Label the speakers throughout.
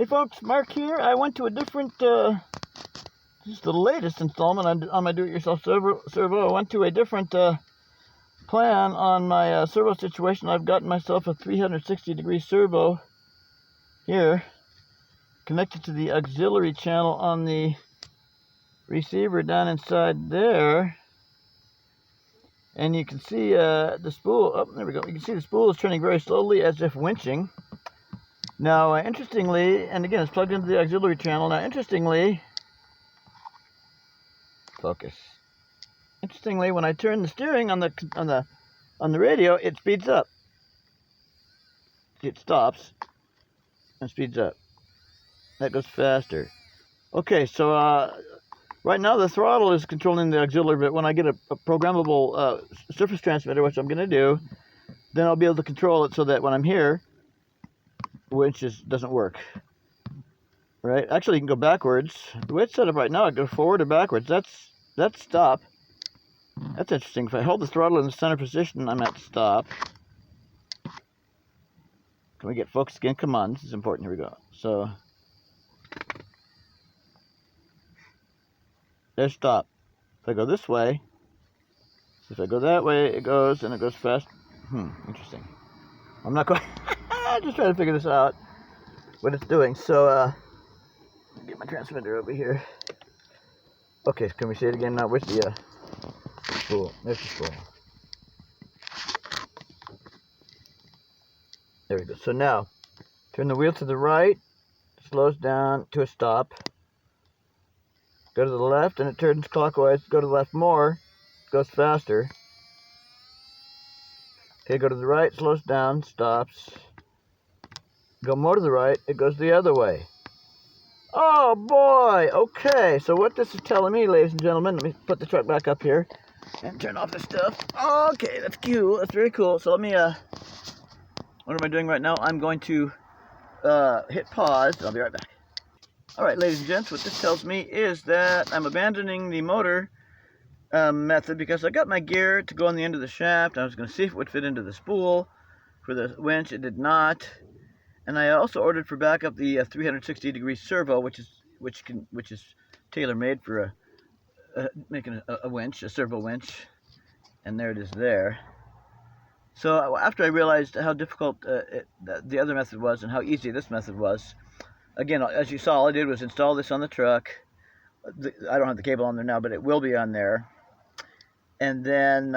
Speaker 1: Hey folks, Mark here. I went to a different, this is the latest installment on my do-it-yourself servo. I went to a different plan on my servo situation. I've gotten myself a 360-degree servo here, connected to the auxiliary channel on the receiver down inside there. And you can see the spool, oh, there we go. You can see the spool is turning very slowly as if winching. Now, interestingly, and again, it's plugged into the auxiliary channel. Now, interestingly, focus. Interestingly, when I turn the steering on the radio, it speeds up. It stops and speeds up. That goes faster. Okay, so right now the throttle is controlling the auxiliary, but when I get a programmable surface transmitter, which I'm going to do, then I'll be able to control it so that when I'm here, the winch doesn't work. Right? Actually, you can go backwards. The way it's set up right now, I go forward or backwards. That's stop. That's interesting. If I hold the throttle in the center position, I'm at stop. Can we get focused again? Come on, this is important. Here we go. So, there's stop. If I go this way, if I go that way, it goes, and it goes fast. Interesting. I'm not going... I'm just trying to figure this out, what it's doing. So, get my transmitter over here. Okay, can we see it again now? Where's the spool? There's the spool. There we go. So now, turn the wheel to the right, slows down to a stop. Go to the left, and it turns clockwise. Go to the left more, goes faster. Okay, go to the right, slows down, stops. Go more to the right, it goes the other way. Oh boy! Okay, so what this is telling me, ladies and gentlemen, let me put the truck back up here and turn off this stuff. Okay, that's cool. That's very cool. So let me, what am I doing right now? I'm going to hit pause. I'll be right back. Alright, ladies and gents, what this tells me is that I'm abandoning the motor method because I got my gear to go on the end of the shaft. I was going to see if it would fit into the spool for the winch. It did not. And I also ordered for backup the 360-degree servo, which is tailor-made for making a winch, a servo winch, and there it is there. So after I realized how difficult the other method was and how easy this method was, again, as you saw, all I did was install this on the truck. I don't have the cable on there now, but it will be on there. And then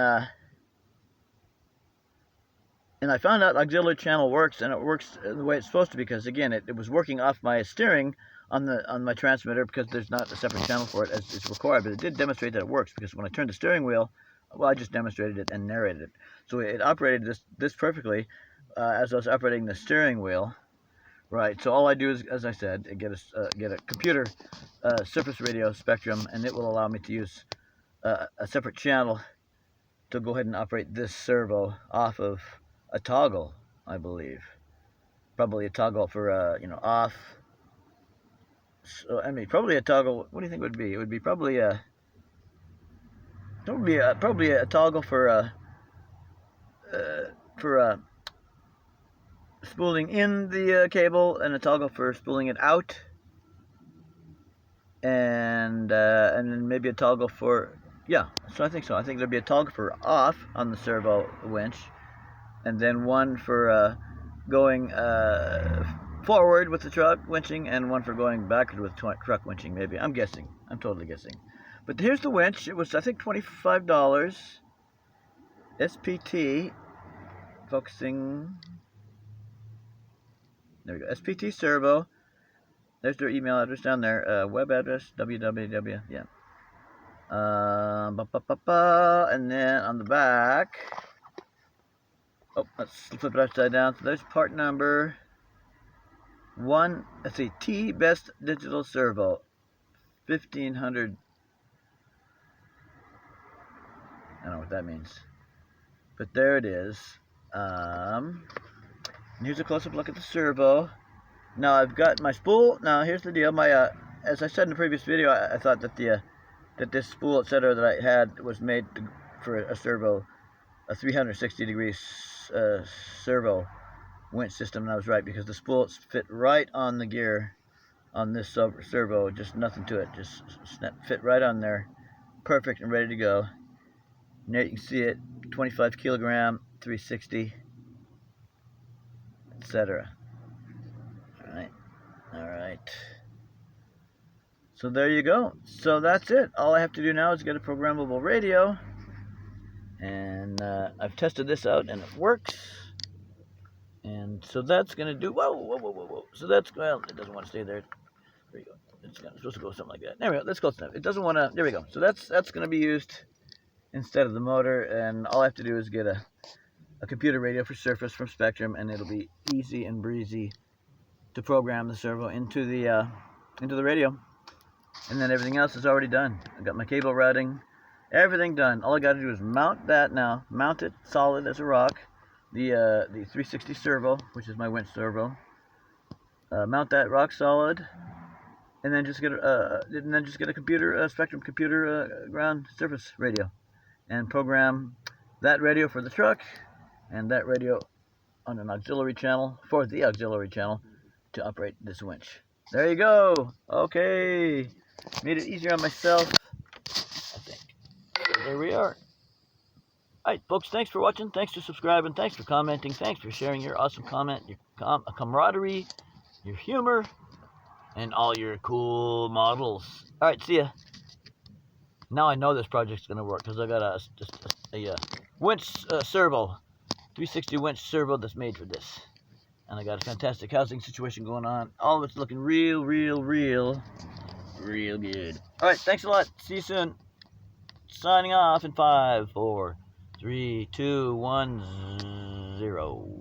Speaker 1: and I found out auxiliary channel works, and it works the way it's supposed to, because again, it was working off my steering on my transmitter, because there's not a separate channel for it as is required. But it did demonstrate that it works, because when I turned the steering wheel, well, I just demonstrated it and narrated it. So it operated this perfectly as I was operating the steering wheel. Right. So all I do is, as I said, get a computer surface radio spectrum, and it will allow me to use a separate channel to go ahead and operate this servo off of a toggle, I believe. Probably a toggle for off. So I mean, probably a toggle. What do you think it would be? It would be probably a toggle for spooling in the cable, and a toggle for spooling it out, and then maybe a toggle for, yeah. So I think so. I think there'd be a toggle for off on the servo winch, and then one for going forward with the truck winching, and one for going backward with truck winching. Maybe, I'm guessing. I'm totally guessing. But here's the winch. It was, I think, $25. SPT, focusing. There we go. SPT Servo. There's their email address down there. Web address, www. Yeah. And then on the back. Oh, let's flip it upside down. So there's part number 1. Let's see. T Best Digital Servo. 1500. I don't know what that means. But there it is. And here's a close-up look at the servo. Now I've got my spool. Now here's the deal. My as I said in the previous video, I thought that that this spool, etc., that I had was made for a servo, a 360-degree servo winch system, and I was right because the spools fit right on the gear on this servo. Just nothing to it. Just fit right on there. Perfect and ready to go. And there you can see it. 25 kilogram, 360, etc. All right. So there you go. So that's it. All I have to do now is get a programmable radio. And I've tested this out and it works. And so that's going to do, whoa. So that's, well, it doesn't want to stay there. There you go. It's supposed to go something like that. There we go. Let's go. It doesn't want to, there we go. So that's going to be used instead of the motor. And all I have to do is get a computer radio for Surface from Spectrum, and it'll be easy and breezy to program the servo into the radio. And then everything else is already done. I got my cable routing, everything done. All I got to do is mount that now. Mount it solid as a rock. The 360 servo, which is my winch servo. Mount that rock solid, and then just get a computer, Spectrum computer ground surface radio, and program that radio for the truck, and that radio on an auxiliary channel for the auxiliary channel to operate this winch. There you go. Okay. Made it easier on myself, I think. So there we are. Alright, folks, thanks for watching. Thanks for subscribing. Thanks for commenting. Thanks for sharing your awesome comment, your camaraderie, your humor, and all your cool models. Alright, see ya. Now I know this project's going to work because I got a winch servo, 360 winch servo that's made for this. And I got a fantastic housing situation going on. All of it's looking real good. Alright, thanks a lot. See you soon. Signing off in 5, 4, 3, 2, 1, 0.